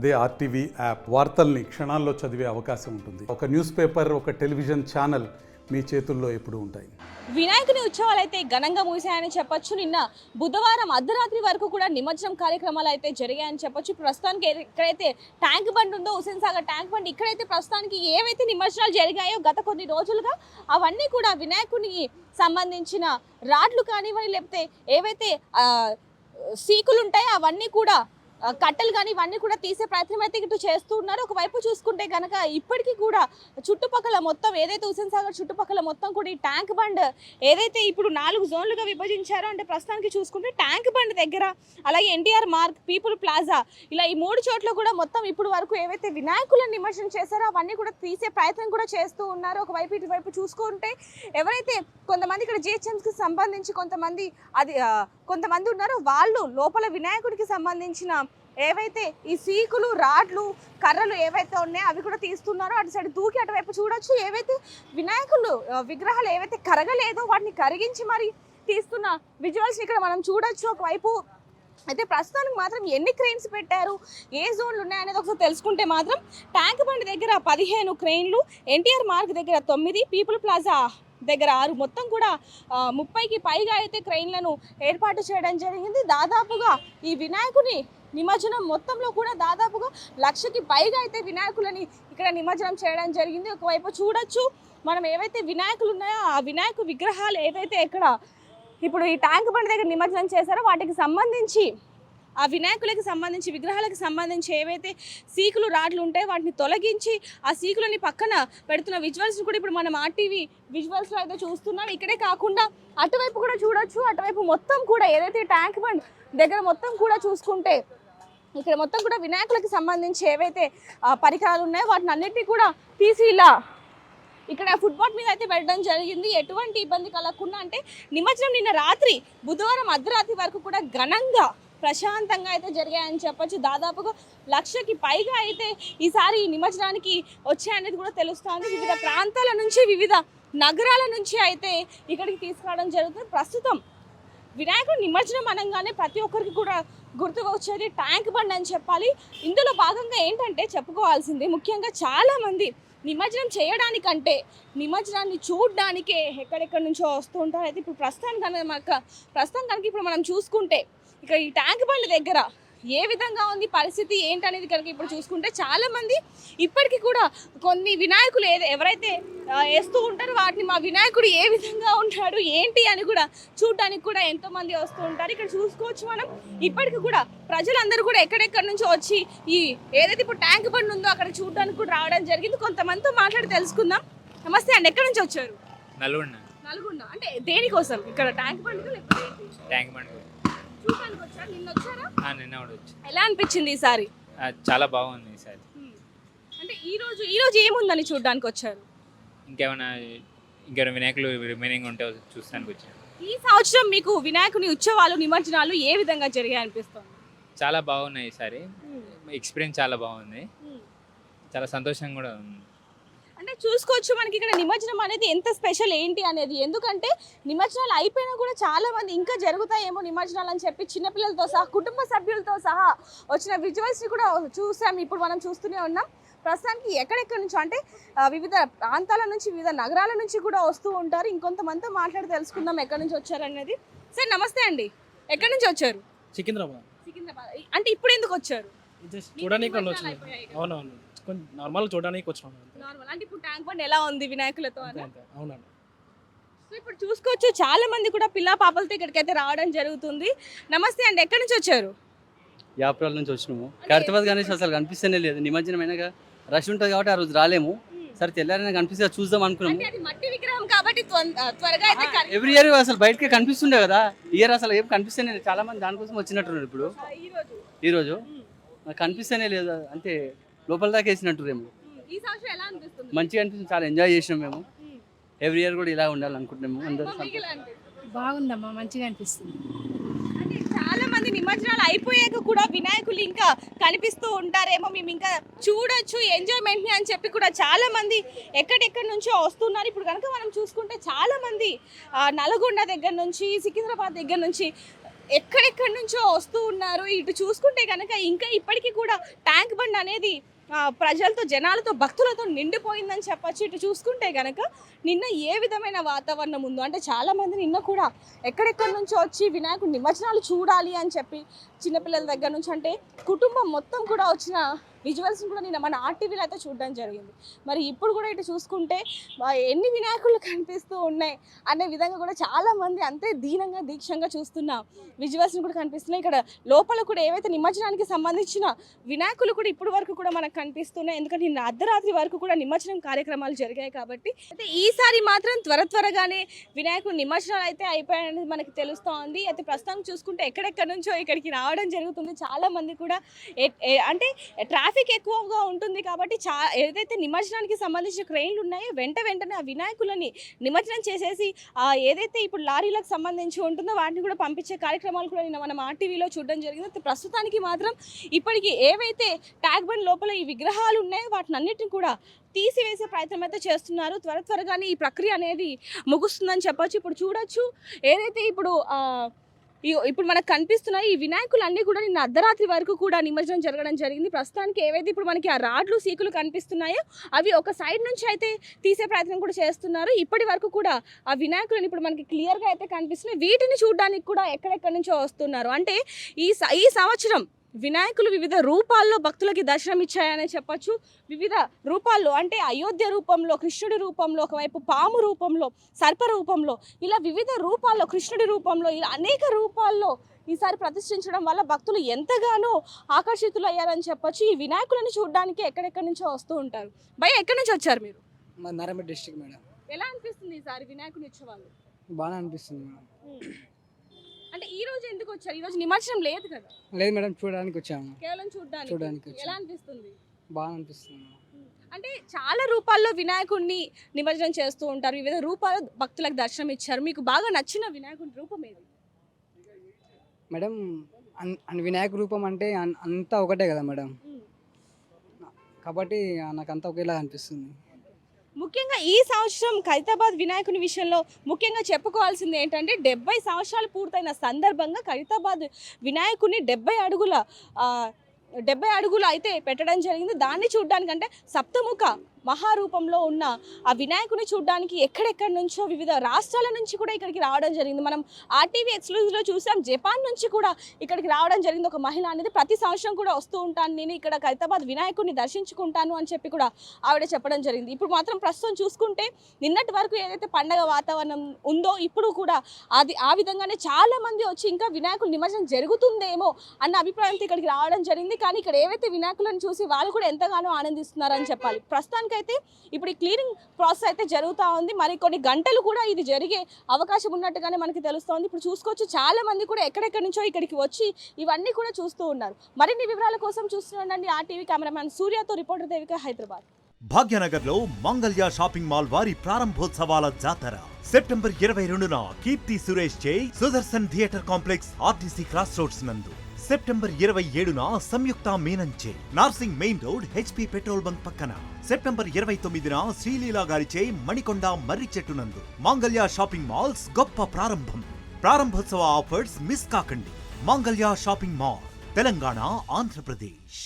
అదే RTV app వార్తల్ని క్షణాల్లో చదివే అవకాశం ఉంటుంది. ఒక న్యూస్ పేపర్, ఒక టెలివిజన్ ఛానల్ మీ చేతుల్లో ఎప్పుడూ ఉంటాయి. వినాయకుని ఉత్సవాలు అయితే ఘనంగా ముగిశాయని చెప్పొచ్చు. నిన్న బుధవారం అర్ధరాత్రి వరకు కూడా నిమజ్జనం కార్యక్రమాలు అయితే జరిగాయని చెప్పొచ్చు. ప్రస్తుతానికి ఎక్కడైతే ట్యాంక్ బండ్ ఉందో, హుస్సేన్ సాగర్ ట్యాంక్ బండ్, ఇక్కడైతే ప్రస్తుతానికి ఏవైతే నిమజ్జనాలు జరిగాయో గత కొన్ని రోజులుగా అవన్నీ కూడా వినాయకునికి సంబంధించిన రాడ్లు కానివ్వండి, లేకపోతే ఏవైతే సీకులు ఉంటాయో అవన్నీ కూడా కట్టెలు కానీ ఇవన్నీ కూడా తీసే ప్రయత్నం అయితే ఇటు చేస్తూ ఉన్నారు. ఒకవైపు చూసుకుంటే కనుక ఇప్పటికీ కూడా చుట్టుపక్కల మొత్తం ఏదైతే హుస్సేన్ సాగర్ చుట్టుపక్కల మొత్తం కూడా ఈ ట్యాంక్ బండ్ ఏదైతే ఇప్పుడు 4 జోన్లుగా విభజించారో, అంటే ప్రస్తుతానికి చూసుకుంటే ట్యాంక్ బండ్ దగ్గర, అలాగే ఎన్టీఆర్ మార్గ్, పీపుల్ ప్లాజా, ఇలా ఈ 3 చోట్ల కూడా మొత్తం ఇప్పుడు వరకు ఏవైతే వినాయకులను నిమజ్జనం చేశారో అవన్నీ కూడా తీసే ప్రయత్నం కూడా చేస్తూ ఉన్నారు. ఒకవైపు ఇటువైపు చూసుకుంటే ఎవరైతే కొంతమంది ఇక్కడ జిహెచ్ఎంసీకి సంబంధించి కొంతమంది ఉన్నారో వాళ్ళు లోపల వినాయకుడికి సంబంధించిన ఏవైతే ఈ సీకులు, రాడ్లు, కర్రలు ఏవైతే ఉన్నాయో అవి కూడా తీస్తున్నారో. అటు సైడ్ దూకి అటువైపు చూడొచ్చు, ఏవైతే వినాయకులు విగ్రహాలు ఏవైతే కరగలేదో వాటిని కరిగించి మరి తీస్తున్న విజువల్స్ ఇక్కడ మనం చూడొచ్చు. ఒకవైపు అయితే ప్రస్తుతానికి మాత్రం ఎన్ని క్రెయిన్స్ పెట్టారు, ఏ జోన్లు ఉన్నాయనేది ఒకసారి తెలుసుకుంటే మాత్రం ట్యాంక్ బండ్ దగ్గర 15 క్రెయిన్లు, ఎన్టీఆర్ మార్గ్ దగ్గర 9, పీపుల్ ప్లాజా దగ్గర 6, మొత్తం కూడా 30కి పైగా అయితే క్రెయిన్లను ఏర్పాటు చేయడం జరిగింది. దాదాపుగా ఈ వినాయకుని నిమజ్జనం మొత్తంలో కూడా దాదాపుగా 1,00,000కి పైగా అయితే వినాయకులని ఇక్కడ నిమజ్జనం చేయడం జరిగింది. ఒకవైపు చూడొచ్చు మనం ఏవైతే వినాయకులు ఉన్నాయో ఆ వినాయక విగ్రహాలు ఏవైతే ఇక్కడ ఇప్పుడు ఈ ట్యాంక్ బండ్ దగ్గర నిమజ్జనం చేశారో వాటికి సంబంధించి, ఆ వినాయకులకి సంబంధించి, విగ్రహాలకు సంబంధించి ఏవైతే సీకులు, రాడ్లు ఉంటాయో వాటిని తొలగించి ఆ సీకులని పక్కన పెడుతున్న విజువల్స్ కూడా ఇప్పుడు మనం ఆర్టీవీ విజువల్స్లో అయితే చూస్తున్నాం. ఇక్కడే కాకుండా అటువైపు కూడా చూడొచ్చు. అటువైపు మొత్తం కూడా ఏదైతే ట్యాంక్ బండ్ దగ్గర మొత్తం కూడా చూసుకుంటే ఇక్కడ మొత్తం కూడా వినాయకులకి సంబంధించి ఏవైతే పరికరాలు ఉన్నాయో వాటిని అన్నిటినీ కూడా తీసి ఇలా ఇక్కడ ఫుట్పాత్ మీద అయితే పెట్టడం జరిగింది. ఎటువంటి ఇబ్బంది కలగకుండా, అంటే నిమజ్జనం నిన్న రాత్రి బుధవారం అర్ధరాత్రి వరకు కూడా ఘనంగా ప్రశాంతంగా అయితే జరిగాయని చెప్పొచ్చు. దాదాపుగా 1,00,000కి పైగా అయితే ఈసారి నిమజ్జనానికి వచ్చాయనేది కూడా తెలుస్తుంది. వివిధ ప్రాంతాల నుంచి, వివిధ నగరాల నుంచి అయితే ఇక్కడికి తీసుకురావడం జరుగుతుంది. ప్రస్తుతం వినాయకుడు నిమజ్జనం అనగానే ప్రతి ఒక్కరికి కూడా గుర్తుకు వచ్చేది ట్యాంక్ బండ్ అని చెప్పాలి. ఇందులో భాగంగా ఏంటంటే చెప్పుకోవాల్సింది, ముఖ్యంగా చాలామంది నిమజ్జనం చేయడానికంటే నిమజ్జనాన్ని చూడడానికే ఎక్కడెక్కడి నుంచో వస్తూ ఉంటారు. అయితే ఇప్పుడు ప్రస్తుతం కనుక ఇప్పుడు మనం చూసుకుంటే ఇక్కడ ఈ ట్యాంక్ బండ్ దగ్గర ఏ విధంగా ఉంది పరిస్థితి ఏంటనేది కనుక ఇప్పుడు చూసుకుంటే చాలామంది ఇప్పటికీ కూడా కొన్ని వినాయకులు ఎవరైతే వేస్తూ ఉంటారో వాటిని మా వినాయకుడు ఏ విధంగా ఉంటాడు ఏంటి అని కూడా చూడడానికి కూడా ఎంతోమంది వస్తూ ఉంటారు. ఇక్కడ చూసుకోవచ్చు మనం ఇప్పటికీ కూడా ప్రజలందరూ కూడా ఎక్కడెక్కడి నుంచో వచ్చి ఈ ఏదైతే ఇప్పుడు ట్యాంక్ బండ్ ఉందో అక్కడ చూడడానికి కూడా రావడం జరిగింది. కొంతమందితో మాట్లాడి తెలుసుకుందాం. నమస్తే అండి, ఎక్కడి నుంచి వచ్చారు? నల్గొండ. అంటే దేనికోసం ఇక్కడ ట్యాంక్ బండ్? ట్యాంక్ బండ్ చూడడానికి వచ్చారు. నిన్న వచ్చారా? నిన్న కూడా వచ్చి. ఎలా అనిపించింది ఈసారి? చాలా బాగుంది ఈసారి. అంటే ఈ రోజు ఏముందని చూడడానికి వచ్చారు? ఇంకేమైనా వినాయకులు రిమైనింగ్ ఉంటే చూస్తానికి వచ్చాను. ఈ సంవత్సరం మీకు వినాయకుని ఉత్సవాలు, నిమజ్జనాలు ఏ విధంగా జరిగాయి అనిపిస్తుంది? చాలా బాగున్నాయి ఈసారి. ఎక్స్పీరియన్స్ చాలా బాగుంది, చాలా సంతోషంగా కూడా ఉంది. అంటే చూసుకోవచ్చు మనకి ఇక్కడ నిమజ్జనం అనేది ఎంత స్పెషల్ ఏంటి అనేది. ఎందుకంటే నిమజ్జనాలు అయిపోయినా కూడా చాలా మంది ఇంకా జరుగుతాయేమో నిమజ్జనాలు అని చెప్పి చిన్నపిల్లలతో సహా, కుటుంబ సభ్యులతో సహా వచ్చిన విజువల్స్ని కూడా చూసాం. ఇప్పుడు మనం చూస్తూనే ఉన్నాం. ప్రస్తుతానికి ఎక్కడెక్కడి నుంచో, అంటే వివిధ ప్రాంతాల నుంచి, వివిధ నగరాల నుంచి కూడా వస్తూ ఉంటారు. ఇంకొంతమందితో మాట్లాడి తెలుసుకుందాం ఎక్కడి నుంచి వచ్చారు అనేది. సార్ నమస్తే అండి, ఎక్కడి నుంచి వచ్చారు? సికింద్రాబాద్. అంటే ఇప్పుడు ఎందుకు వచ్చారు? చూడడానికి అవునవును, కొంచెం నార్మల్ చూడడానికి వచ్చాను. అంటే ఇప్పుడు ట్యాంక్ బండ్ ఎలా ఉంది వినాయకులతో? అవునండి. సో ఇప్పుడు చూసుకోవచ్చు చాలా మంది కూడా పిల్ల పాపలతో ఇక్కడికైతే రావడం జరుగుతుంది. నమస్తే అండి, ఎక్కడి నుంచి వచ్చారు? యాప్రాల నుంచి వచ్చినాము. ఖైరతాబాద్ గణేష్ అసలు కనిపిస్తేనే లేదు. నిమజ్జనం అయినాక రష్ ఉంటుంది కాబట్టి ఆ రోజు రాలేము. సరే తెల్లారైనా కనిపిస్తే చూద్దాం అనుకున్నాము. ఎవ్రీ ఇయర్ అసలు బయటకే కనిపిస్తుండే కదా, ఇయర్ అసలు ఏం కనిపిస్తేనే లేదు. చాలా మంది దానికోసం వచ్చినట్టున్నారు. ఇప్పుడు ఈరోజు కనిపిస్తేనే లేదు, అంటే లోపల దాకా వేసినట్టురేమో. మంచిగా అనిపిస్తుంది, చాలా ఎంజాయ్ చేసినాం మేము. ఎవ్రీ ఇయర్ కూడా ఇలా ఉండాలనుకుంటున్నాము. అందరూ బాగుందమ్మా, మంచిగా అనిపిస్తుంది. చాలా మంది నిమజ్జనాలు అయిపోయాక కూడా వినాయకులు ఇంకా కనిపిస్తూ ఉంటారేమో, మేము ఇంకా చూడొచ్చు ఎంజాయ్మెంట్ ని అని చెప్పి కూడా చాలా మంది ఎక్కడెక్కడి నుంచో వస్తున్నారు. ఇప్పుడు కనుక మనం చూసుకుంటే చాలా మంది నల్గొండ దగ్గర నుంచి, సికింద్రాబాద్ దగ్గర నుంచి ఎక్కడెక్కడి నుంచో వస్తూ ఉన్నారు. ఇటు చూసుకుంటే కనుక ఇంకా ఇప్పటికీ కూడా ట్యాంక్ బండ్ అనేది ప్రజలతో, జనాలతో, భక్తులతో నిండిపోయిందని చెప్పొచ్చు. ఇటు చూసుకుంటే కనుక నిన్న ఏ విధమైన వాతావరణం ఉందో అంటే చాలామంది నిన్న కూడా ఎక్కడెక్కడి నుంచో వచ్చి వినాయకుడి నిమజ్జనాలు చూడాలి అని చెప్పి చిన్నపిల్లల దగ్గర నుంచి అంటే కుటుంబం మొత్తం కూడా వచ్చిన విజువల్స్ కూడా నిన్న మన ఆర్టీవీలో అయితే చూడడం జరిగింది. మరి ఇప్పుడు కూడా ఇటు చూసుకుంటే ఎన్ని వినాయకులు కనిపిస్తూ ఉన్నాయి అనే విధంగా కూడా చాలామంది అంతే దీనంగా దీక్షంగా చూస్తున్న విజువల్స్ని కూడా కనిపిస్తున్నాయి. ఇక్కడ లోపల కూడా ఏవైతే నిమజ్జనానికి సంబంధించిన వినాయకులు కూడా ఇప్పుడు వరకు కూడా మనకు కనిపిస్తున్నాయి. ఎందుకంటే నిన్న అర్ధరాత్రి వరకు కూడా నిమజ్జనం కార్యక్రమాలు జరిగాయి కాబట్టి అయితే ఈసారి మాత్రం త్వరగానే వినాయకుడు నిమజ్జనాలు అయితే అయిపోయాయనేది మనకి తెలుస్తోంది. అయితే ప్రస్తుతం చూసుకుంటే ఎక్కడెక్కడి నుంచో ఇక్కడికి రావడం జరుగుతుంది. చాలామంది కూడా అంటే ట్రాఫిక్ ఎక్కువగా ఉంటుంది కాబట్టి ఏదైతే నిమజ్జనానికి సంబంధించిన క్రెయిన్లు ఉన్నాయో వెంటనే ఆ వినాయకులని నిమజ్జనం చేసేసి ఏదైతే ఇప్పుడు లారీలకు సంబంధించి ఉంటుందో వాటిని కూడా పంపించే కార్యక్రమాలు కూడా నిన్న మనం ఆర్టీవీలో చూడడం జరిగింది. ప్రస్తుతానికి మాత్రం ఇప్పటికీ ఏవైతే ట్యాంక్ బండ్ లోపల ఈ విగ్రహాలు ఉన్నాయో వాటిని అన్నిటిని కూడా తీసివేసే ప్రయత్నం అయితే చేస్తున్నారు. త్వరగానే ఈ ప్రక్రియ అనేది ముగుస్తుందని చెప్పొచ్చు. ఇప్పుడు చూడొచ్చు ఏదైతే ఇప్పుడు మనకు కనిపిస్తున్నాయి ఈ వినాయకులు అన్నీ కూడా నిన్న అర్ధరాత్రి వరకు కూడా నిమజ్జనం జరగడం జరిగింది. ప్రస్తుతానికి ఏవైతే ఇప్పుడు మనకి ఆ రాడ్లు సీకులు కనిపిస్తున్నాయో అవి ఒక సైడ్ నుంచి అయితే తీసే ప్రయత్నం కూడా చేస్తున్నారు. ఇప్పటి వరకు కూడా ఆ వినాయకులను ఇప్పుడు మనకి క్లియర్గా అయితే కనిపిస్తున్నాయి. వీటిని చూడడానికి కూడా ఎక్కడెక్కడి నుంచో వస్తున్నారు. అంటే ఈ సంవత్సరం వినాయకులు వివిధ రూపాల్లో భక్తులకి దర్శనం ఇచ్చాయనే చెప్పొచ్చు. వివిధ రూపాల్లో అంటే అయోధ్య రూపంలో, కృష్ణుడి రూపంలో, ఒకవైపు పాము రూపంలో, సర్ప రూపంలో, ఇలా వివిధ రూపాల్లో, కృష్ణుడి రూపంలో, ఇలా అనేక రూపాల్లో ఈసారి ప్రతిష్ఠించడం వల్ల భక్తులు ఎంతగానో ఆకర్షితులు అయ్యారని చెప్పొచ్చు. ఈ వినాయకులను చూడడానికి ఎక్కడెక్కడి నుంచో వస్తూ ఉంటారు. భయ్య ఎక్కడి నుంచి వచ్చారు మీరు? మా నారాయణ డిస్ట్రిక్ట్ మేడం. ఎలా అనిపిస్తుంది ఈసారి వినాయకుని ఉత్సవాలు? బాగా అనిపిస్తుంది మేడం. అంటే ఈ రోజు ఎందుకు వచ్చారు? ఈ రోజు నిమజ్జనం లేదు కదా? లేదు మేడం, చూడడానికి వచ్చాము. కేవలం చూడడానికి. ఎలా అనిపిస్తుంది? బాగా అనిపిస్తుంది. అంటే చాలా రూపాల్లో వినాయకుడిని నిమజ్జనం చేస్తూ ఉంటారు. వివిధ రూపాల్లో భక్తులకు దర్శనం ఇచ్చారు. మీకు బాగా నచ్చిన వినాయకుడి రూపం ఏది? మేడం వినాయక రూపం అంటే అంతా ఒకటే కదా మేడం, కాబట్టి నాకు అంతా ఒకేలా అనిపిస్తుంది. ముఖ్యంగా ఈ సంవత్సరం ఖైరతాబాద్ వినాయకుని విషయంలో ముఖ్యంగా చెప్పుకోవాల్సింది ఏంటంటే 70 సంవత్సరాలు పూర్తయిన సందర్భంగా ఖైరతాబాద్ వినాయకుని 70 అడుగులు అయితే పెట్టడం జరిగింది. దాన్ని చూడడానికంటే సప్తముఖ మహారూపంలో ఉన్న ఆ వినాయకుని చూడడానికి ఎక్కడెక్కడి నుంచో వివిధ రాష్ట్రాల నుంచి కూడా ఇక్కడికి రావడం జరిగింది. మనం ఆర్టీవీ ఎక్స్క్లూజివ్లో చూసాం, జపాన్ నుంచి కూడా ఇక్కడికి రావడం జరిగింది. ఒక మహిళ అనేది ప్రతి సంవత్సరం కూడా వస్తూ ఉంటాను, నేను ఇక్కడ ఖైరతాబాద్ వినాయకుడిని దర్శించుకుంటాను అని చెప్పి కూడా ఆవిడ చెప్పడం జరిగింది. ఇప్పుడు మాత్రం ప్రస్తుతం చూసుకుంటే నిన్నటి వరకు ఏదైతే పండగ వాతావరణం ఉందో ఇప్పుడు కూడా ఆ విధంగానే చాలా మంది వచ్చి ఇంకా వినాయకుడి నిమజ్జనం జరుగుతుందేమో అన్న అభిప్రాయంతో ఇక్కడికి రావడం జరిగింది. కానీ ఇక్కడ ఏవైతే వినాయకులను చూసి వాళ్ళు కూడా ఎంతగానో ఆనందిస్తున్నారని చెప్పాలి. ప్రస్తుతానికి అయితే ఇప్పుడు ఈ క్లీనింగ్ ప్రాసెస్ అయితే జరుగుతూ ఉంది. మరి కొన్ని గంటలు కూడా ఇది జరిగే అవకాశం ఉన్నట్టుగానే మనకి తెలుస్తోంది. ఇప్పుడు చూసుకోవచ్చు చాలా మంది కూడా ఎక్కడెక్కడి నుంచో ఇక్కడికి వచ్చి ఇవన్నీ కూడా చూస్తూ ఉన్నారు. మరిన్ని వివరాల కోసం చూస్తుండండి ఆర్టీవీ కెమెరామ్యాన్ సూర్యతో రిపోర్టర్ దేవిక, హైదరాబాద్. భాగ్యనగర్ లో మంగళ్య షాపింగ్ మాల్ వారి ప్రారంభోత్సవాల జాతర సెప్టెంబర్ 22న కీర్తి సురేష్ చే Sudarshan theatre complex RTC cross roads నందు, సెప్టెంబర్ 27న సంయుక్త మీనంచే Narsing main road HP petrol bunk పక్కన, సెప్టెంబర్ 29న శ్రీలీలా గారిచే మణికొండ మర్రి చెట్టు నందు మంగళ్య షాపింగ్ మాల్స్ గొప్ప ప్రారంభం. ప్రారంభోత్సవ ఆఫర్స్ మిస్ కాకండి. Mangalya shopping mall, Telangana, Andhra Pradesh.